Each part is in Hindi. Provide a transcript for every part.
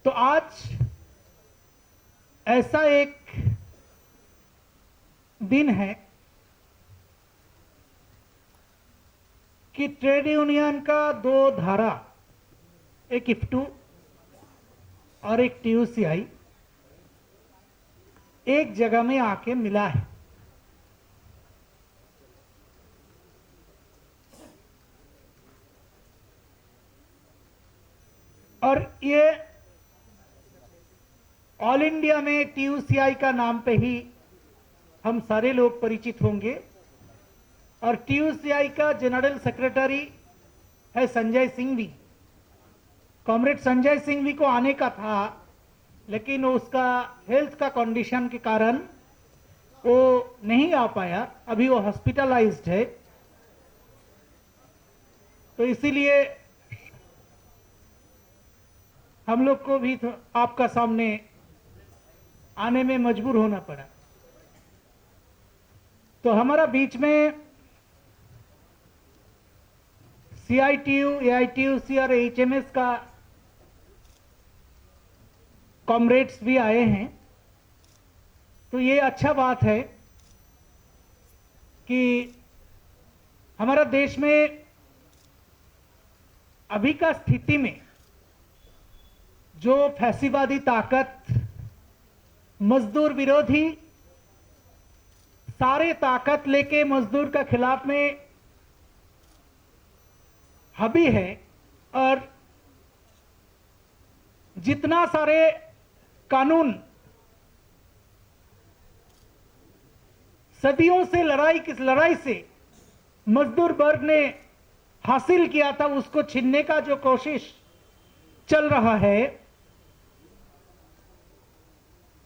तो आज ऐसा एक दिन है कि ट्रेड यूनियन का दो धारा, एक इफ्टू और एक टीयूसीआई एक जगह में आके मिला है। और ये ऑल इंडिया में टीयूसीआई का नाम पे ही हम सारे लोग परिचित होंगे। और टीयूसीआई का जनरल सेक्रेटरी है संजय सिंघवी। कॉमरेड संजय सिंघवी को आने का था, लेकिन उसका हेल्थ का कंडीशन के कारण वो नहीं आ पाया। अभी वो हॉस्पिटलाइज्ड है, तो इसीलिए हम लोग को भी आपका सामने आने में मजबूर होना पड़ा। तो हमारा बीच में सीआईटीयू, एआईटीयूसी और एचएमएस का कॉमरेड्स भी आए हैं। तो ये अच्छा बात है कि हमारा देश में अभी का स्थिति में जो फैसीवादी ताकत, मजदूर विरोधी सारे ताकत लेके मजदूर का खिलाफ में हावी है, और जितना सारे कानून सदियों से लड़ाई से मजदूर वर्ग ने हासिल किया था, उसको छीनने का जो कोशिश चल रहा है,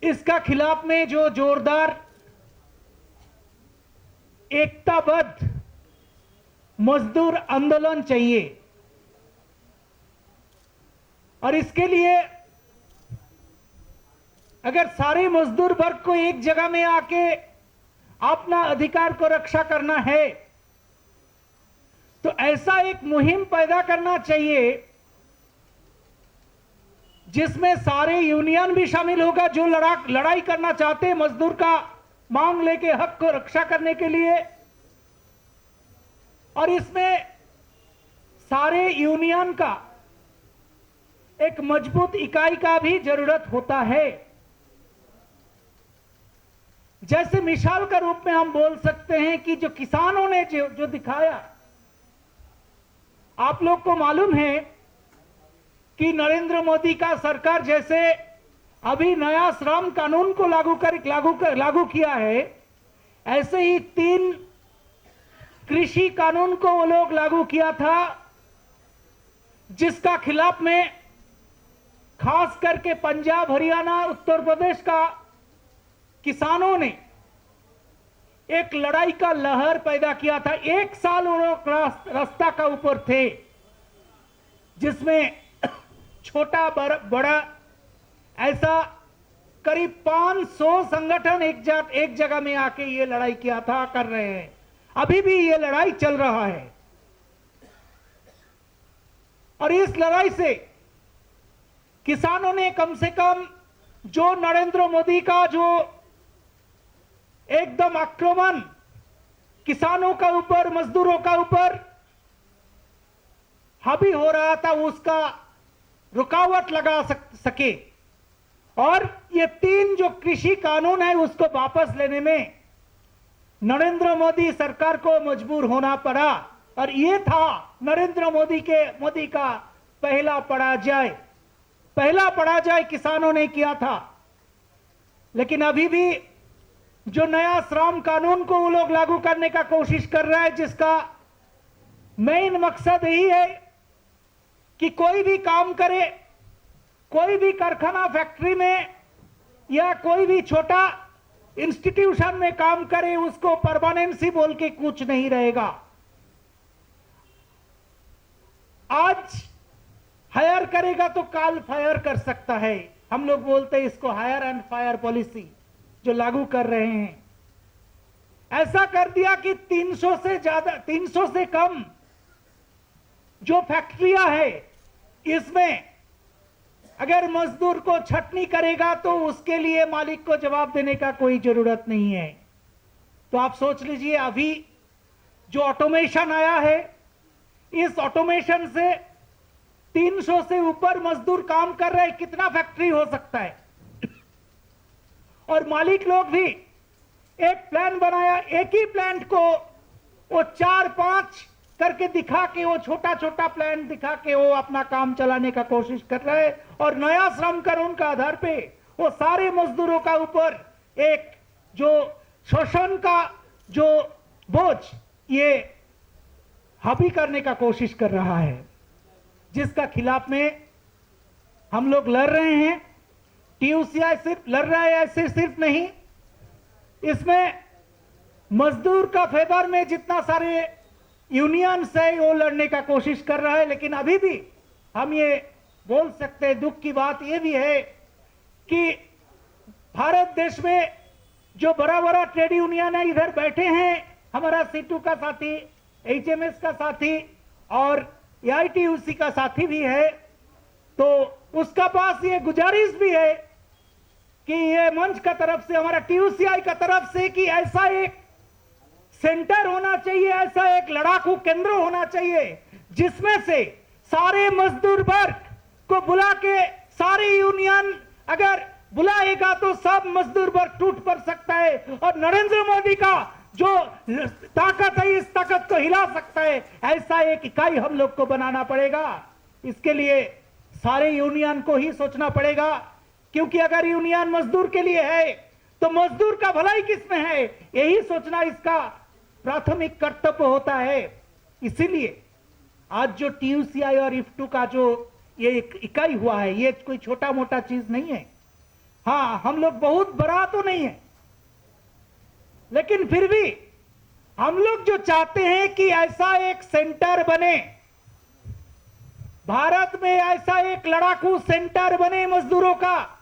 इसका खिलाफ में जो जोरदार एकताबद्ध मजदूर आंदोलन चाहिए। और इसके लिए अगर सारे मजदूर वर्ग को एक जगह में आके अपना अधिकार को रक्षा करना है, तो ऐसा एक मुहिम पैदा करना चाहिए जिसमें सारे यूनियन भी शामिल होगा जो लड़ाई करना चाहते हैं मजदूर का मांग लेके हक को रक्षा करने के लिए। और इसमें सारे यूनियन का एक मजबूत इकाई का भी जरूरत होता है। जैसे मिसाल का रूप में हम बोल सकते हैं कि जो किसानों ने जो दिखाया, आप लोग को मालूम है कि नरेंद्र मोदी का सरकार जैसे अभी नया श्रम कानून को लागू किया है, ऐसे ही 3 कृषि कानून को वो लोग लागू किया था, जिसका खिलाफ में खास करके पंजाब, हरियाणा, उत्तर प्रदेश का किसानों ने एक लड़ाई का लहर पैदा किया था। 1 साल वो लोग रास्ता का ऊपर थे, जिसमें छोटा बड़ा ऐसा करीब 500 संगठन एक जगह में आके ये लड़ाई किया था, कर रहे हैं। अभी भी ये लड़ाई चल रहा है। और इस लड़ाई से किसानों ने कम से कम जो नरेंद्र मोदी का जो एकदम आक्रमण किसानों का ऊपर, मजदूरों का ऊपर हावी हो रहा था, उसका रुकावट लगा सके। और ये 3 जो कृषि कानून है उसको वापस लेने में नरेंद्र मोदी सरकार को मजबूर होना पड़ा। और ये था नरेंद्र मोदी का पहला पराजय किसानों ने किया था। लेकिन अभी भी जो नया श्रम कानून को वो लोग लागू करने का कोशिश कर रहा है, जिसका मेन मकसद यही है कि कोई भी काम करे, कोई भी कारखाना, फैक्ट्री में या कोई भी छोटा इंस्टीट्यूशन में काम करे, उसको परमानेंसी बोल के कुछ नहीं रहेगा। आज हायर करेगा तो कल फायर कर सकता है। हम लोग बोलते हैं इसको हायर एंड फायर पॉलिसी जो लागू कर रहे हैं। ऐसा कर दिया कि 300 से कम जो फैक्ट्रियां है, इसमें अगर मजदूर को छटनी करेगा तो उसके लिए मालिक को जवाब देने का कोई जरूरत नहीं है। तो आप सोच लीजिए, अभी जो ऑटोमेशन आया है, इस ऑटोमेशन से 300 से ऊपर मजदूर काम कर रहे हैं। कितना फैक्ट्री हो सकता है? और मालिक लोग भी एक प्लान बनाया, एक ही प्लांट को वो 4-5 करके दिखा के, वो छोटा छोटा प्लान दिखा के वो अपना काम चलाने का कोशिश कर रहे हैं। और नया श्रम कानून का आधार पे वो सारे मजदूरों का ऊपर एक जो शोषण का जो बोझ ये हावी करने का कोशिश कर रहा है, जिसका खिलाफ में हम लोग लड़ रहे हैं। टीयूसीआई सिर्फ लड़ रहा है, ऐसे सिर्फ नहीं, इसमें मजदूर का फेवर में जितना सारे यूनियंस है वो लड़ने का कोशिश कर रहा है। लेकिन अभी भी हम ये बोल सकते हैं, दुख की बात ये भी है कि भारत देश में जो बड़ा बड़ा ट्रेड यूनियन है इधर बैठे हैं, हमारा सीटू का साथी, एचएमएस का साथी और एआईटीयूसी का साथी भी है। तो उसका पास ये गुजारिश भी है कि ये मंच का तरफ से, हमारा टीयूसीआई का तरफ से, कि ऐसा एक सेंटर होना चाहिए, ऐसा एक लड़ाकू केंद्र होना चाहिए जिसमें से सारे मजदूर वर्ग को बुला के, सारे यूनियन अगर बुलाएगा तो सब मजदूर वर्ग टूट पड़ सकता है। और नरेंद्र मोदी का जो ताकत है, इस ताकत को हिला सकता है। ऐसा एक इकाई हम लोग को बनाना पड़ेगा। इसके लिए सारे यूनियन को ही सोचना पड़ेगा, क्योंकि अगर यूनियन मजदूर के लिए है तो मजदूर का भलाई किसमें है, यही सोचना इसका प्राथमिक कर्तव्य होता है। इसीलिए आज जो टीयूसीआई और इफ्टू का जो ये इकाई हुआ है, ये कोई छोटा मोटा चीज नहीं है। हाँ, हम लोग बहुत बड़ा तो नहीं है, लेकिन फिर भी हम लोग जो चाहते हैं कि ऐसा एक सेंटर बने भारत में, ऐसा एक लड़ाकू सेंटर बने मजदूरों का,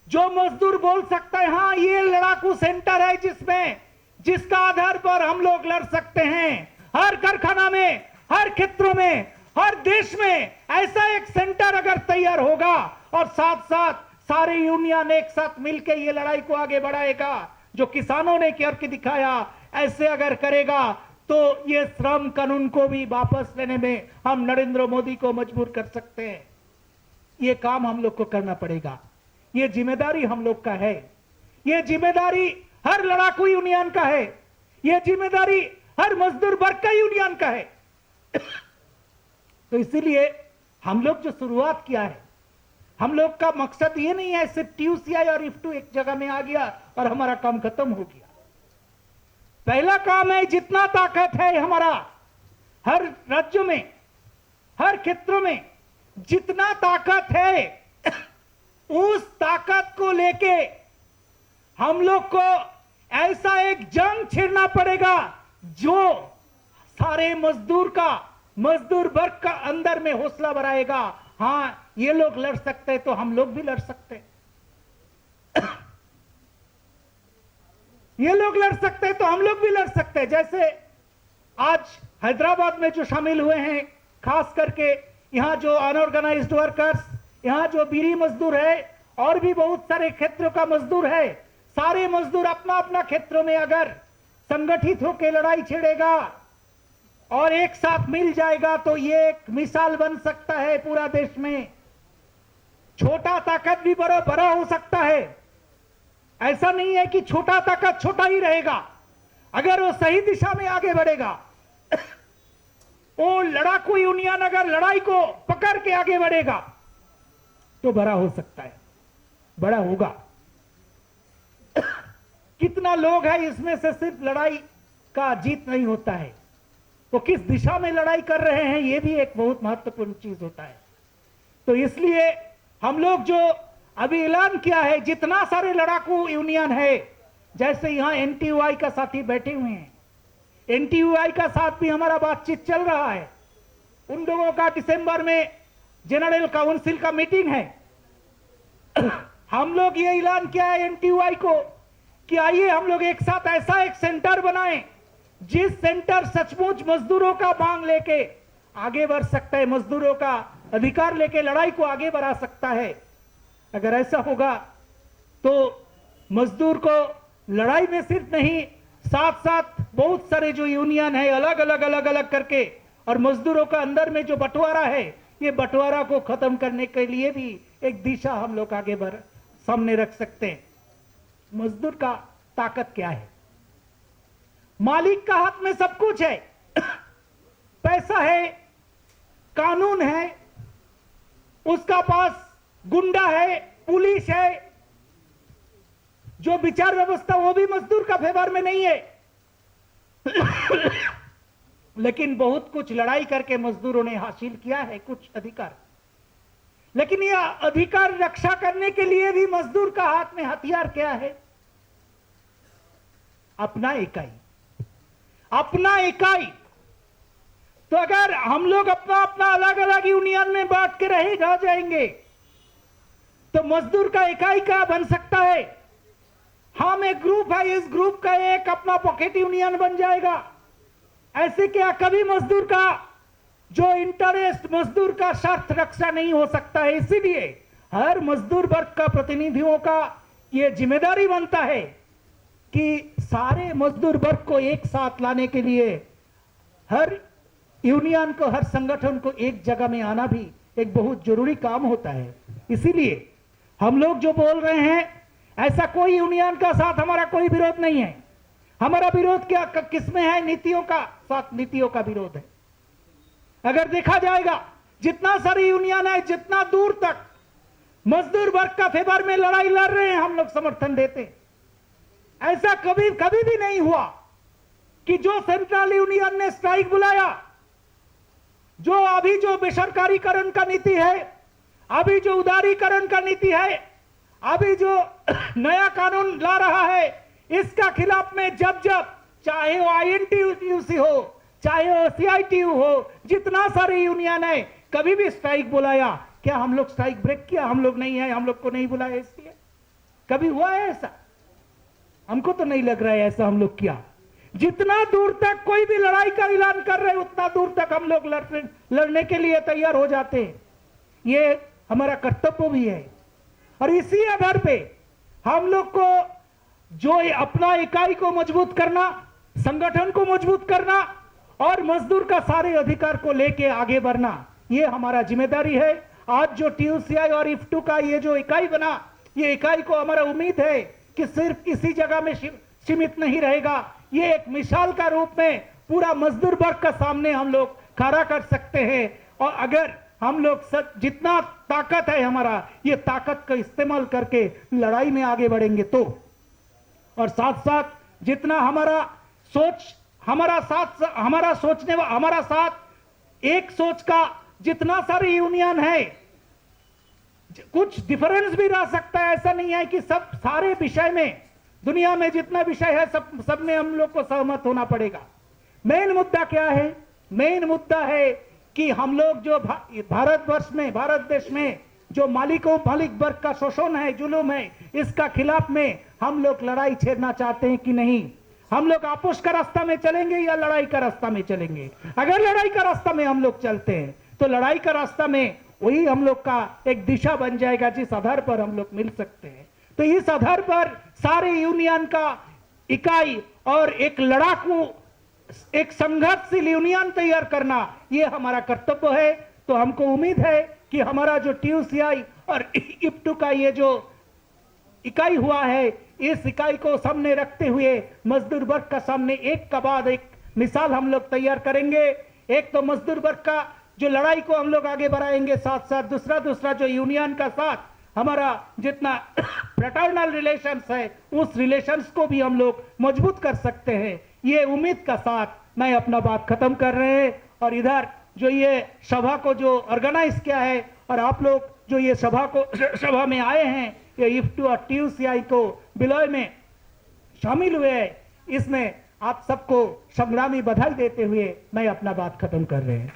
जो मजदूर बोल सकता है हाँ ये लड़ाकू सेंटर है जिसका आधार पर हम लोग लड़ सकते हैं। हर कारखाना में, हर क्षेत्रों में, हर देश में ऐसा एक सेंटर अगर तैयार होगा और साथ साथ सारे यूनियन एक साथ मिलकर ये लड़ाई को आगे बढ़ाएगा, जो किसानों ने करके दिखाया, ऐसे अगर करेगा तो ये श्रम कानून को भी वापस लेने में हम नरेंद्र मोदी को मजबूर कर सकते हैं। ये काम हम लोग को करना पड़ेगा, ये जिम्मेदारी हम लोग का है, ये जिम्मेदारी हर लड़ाकू यूनियन का है, ये जिम्मेदारी हर मजदूर वर्ग का यूनियन का है। तो इसीलिए हम लोग जो शुरुआत किया है, हम लोग का मकसद ये नहीं है सिर्फ टीयूसीआई और इफ्टू एक जगह में आ गया और हमारा काम खत्म हो गया। पहला काम है, जितना ताकत है हमारा हर राज्यों में, हर क्षेत्रों में जितना ताकत है, उस ताकत को लेके हम लोग को ऐसा एक जंग छेड़ना पड़ेगा जो सारे मजदूर वर्ग का अंदर में हौसला बढ़ाएगा। हाँ, ये लोग लड़ सकते हैं तो हम लोग भी लड़ सकते हैं, ये लोग लड़ सकते हैं तो हम लोग भी लड़ सकते हैं। जैसे आज हैदराबाद में जो शामिल हुए हैं, खास करके यहाँ जो अनऑर्गेनाइज्ड वर्कर्स, यहाँ जो बीड़ी मजदूर है और भी बहुत सारे क्षेत्रों का मजदूर है, सारे मजदूर अपना अपना क्षेत्रों में अगर संगठित होकर लड़ाई छेड़ेगा और एक साथ मिल जाएगा तो ये एक मिसाल बन सकता है पूरा देश में। छोटा ताकत भी बड़ा हो सकता है, ऐसा नहीं है कि छोटा ताकत छोटा ही रहेगा। अगर वो सही दिशा में आगे बढ़ेगा, वो लड़ाकू यूनियन अगर लड़ाई को पकड़ के आगे बढ़ेगा तो बड़ा हो सकता है, बड़ा होगा। कितना लोग है इसमें से सिर्फ लड़ाई का जीत नहीं होता है, तो किस दिशा में लड़ाई कर रहे हैं ये भी एक बहुत महत्वपूर्ण चीज होता है। तो इसलिए हम लोग जो अभी ऐलान किया है, जितना सारे लड़ाकू यूनियन है, जैसे यहां एनटीयूआई का साथी बैठे हुए हैं, एनटीयूआई का साथ भी हमारा बातचीत चल रहा है। उन लोगों का दिसंबर में जनरल काउंसिल का मीटिंग है। हम लोग ये ऐलान किया है एनटीयूआई को कि आइए हम लोग एक साथ ऐसा एक सेंटर बनाएं जिस सेंटर सचमुच मजदूरों का मांग लेके आगे बढ़ सकता है, मजदूरों का अधिकार लेके लड़ाई को आगे बढ़ा सकता है। अगर ऐसा होगा तो मजदूर को लड़ाई में सिर्फ नहीं, साथ साथ बहुत सारे जो यूनियन है अलग अलग करके, और मजदूरों का अंदर में जो बंटवारा है, ये बंटवारा को खत्म करने के लिए भी एक दिशा हम लोग आगे बढ़ सामने रख सकते हैं। मजदूर का ताकत क्या है? मालिक का हाथ में सब कुछ है, पैसा है, कानून है, उसका पास गुंडा है, पुलिस है, जो विचार व्यवस्था वो भी मजदूर का फेवर में नहीं है। लेकिन बहुत कुछ लड़ाई करके मजदूरों ने हासिल किया है कुछ अधिकार, लेकिन यह अधिकार रक्षा करने के लिए भी मजदूर का हाथ में हथियार क्या है? अपना इकाई, अपना इकाई। तो अगर हम लोग अपना अपना अलग अलग यूनियन में बांट के रह जाएंगे तो मजदूर का इकाई क्या बन सकता है? हम एक ग्रुप है, इस ग्रुप का एक अपना पॉकेट यूनियन बन जाएगा। ऐसे क्या कभी मजदूर का जो इंटरेस्ट, मजदूर का स्वार्थ रक्षा नहीं हो सकता है। इसीलिए हर मजदूर वर्ग का प्रतिनिधियों का यह जिम्मेदारी बनता है कि सारे मजदूर वर्ग को एक साथ लाने के लिए हर यूनियन को, हर संगठन को एक जगह में आना भी एक बहुत जरूरी काम होता है। इसीलिए हम लोग जो बोल रहे हैं, ऐसा कोई यूनियन का साथ हमारा कोई विरोध नहीं है। हमारा विरोध क्या किसमें है? नीतियों का साथ, नीतियों का विरोध है। अगर देखा जाएगा जितना सारी यूनियन है, जितना दूर तक मजदूर वर्ग का फेवर में लड़ाई लड़ रहे हैं, हम लोग समर्थन देते हैं। ऐसा कभी कभी भी नहीं हुआ कि जो सेंट्रल यूनियन ने स्ट्राइक बुलाया, जो अभी जो बेसरकारीकरण का नीति है, अभी जो उदारीकरण का नीति है, अभी जो नया कानून ला रहा है, इसका खिलाफ में जब चाहे वो INTUC हो, चाहे वो CITU हो, जितना सारे यूनियन है, कभी भी स्ट्राइक बुलाया। क्या हम लोग स्ट्राइक ब्रेक किया? हम लोग नहीं है, हम लोग को नहीं बुलाया इसलिए? कभी हुआ है ऐसा? हमको तो नहीं लग रहा है ऐसा हम लोग किया। जितना दूर तक कोई भी लड़ाई का ऐलान कर रहे, उतना दूर तक हम लोग लड़ने के लिए तैयार हो जाते हैं। ये हमारा कर्तव्य भी है। और इसी आधार पे हम लोग को जो अपना इकाई को मजबूत करना, संगठन को मजबूत करना और मजदूर का सारे अधिकार को लेके आगे बढ़ना, ये हमारा जिम्मेदारी है। आज जो TUCI और IFTU का ये जो इकाई बना, ये इकाई को हमारा उम्मीद है कि सिर्फ किसी जगह में सीमित नहीं रहेगा। ये एक मिसाल का रूप में पूरा मजदूर वर्ग का सामने हम लोग खड़ा कर सकते हैं। और अगर हम लोग जितना ताकत है हमारा, ये ताकत का इस्तेमाल करके लड़ाई में आगे बढ़ेंगे तो, और साथ साथ जितना हमारा सोच, हमारा साथ एक सोच का जितना सारे यूनियन है, कुछ डिफरेंस भी रह सकता है। ऐसा नहीं है कि सब सारे विषय में, दुनिया में जितना विषय है सब में हम लोग को सहमत होना पड़ेगा। मेन मुद्दा क्या है? मेन मुद्दा है कि हम लोग जो भारतवर्ष में, भारत देश में जो मालिक वर्ग का शोषण है, जुल्म है, इसका खिलाफ में हम लोग लड़ाई छेड़ना चाहते हैं कि नहीं? हम लोग आपस का रास्ता में चलेंगे या लड़ाई का रास्ता में चलेंगे? अगर लड़ाई का रास्ता में हम लोग चलते हैं तो लड़ाई का रास्ता में वही हम लोग का एक दिशा बन जाएगा जिस आधार पर हम लोग मिल सकते हैं। तो इस आधार पर सारे यूनियन का इकाई और एक लड़ाकू, एक संघर्षशील यूनियन तैयार करना, यह हमारा कर्तव्य है। तो हमको उम्मीद है कि हमारा जो TUCI और IFTU का ये जो इकाई हुआ है, इस इकाई को सामने रखते हुए मजदूर वर्ग का सामने एक का बाद एक मिसाल हम लोग तैयार करेंगे। एक तो मजदूर वर्ग का जो लड़ाई को हम लोग आगे बढ़ाएंगे, साथ साथ दूसरा जो यूनियन का साथ हमारा जितना फ्रेटर्नल रिलेशंस है, उस रिलेशंस को भी हम लोग मजबूत कर सकते हैं। ये उम्मीद का साथ मैं अपना बात खत्म कर रहे हैं। और इधर जो ये सभा को जो ऑर्गेनाइज किया है और आप लोग जो ये सभा में आए हैं, ये IFTU और TUCI को विलय में शामिल हुए हैं, इसमें आप सबको संग्रामी बधाई देते हुए मैं अपना बात खत्म कर रहे हैं।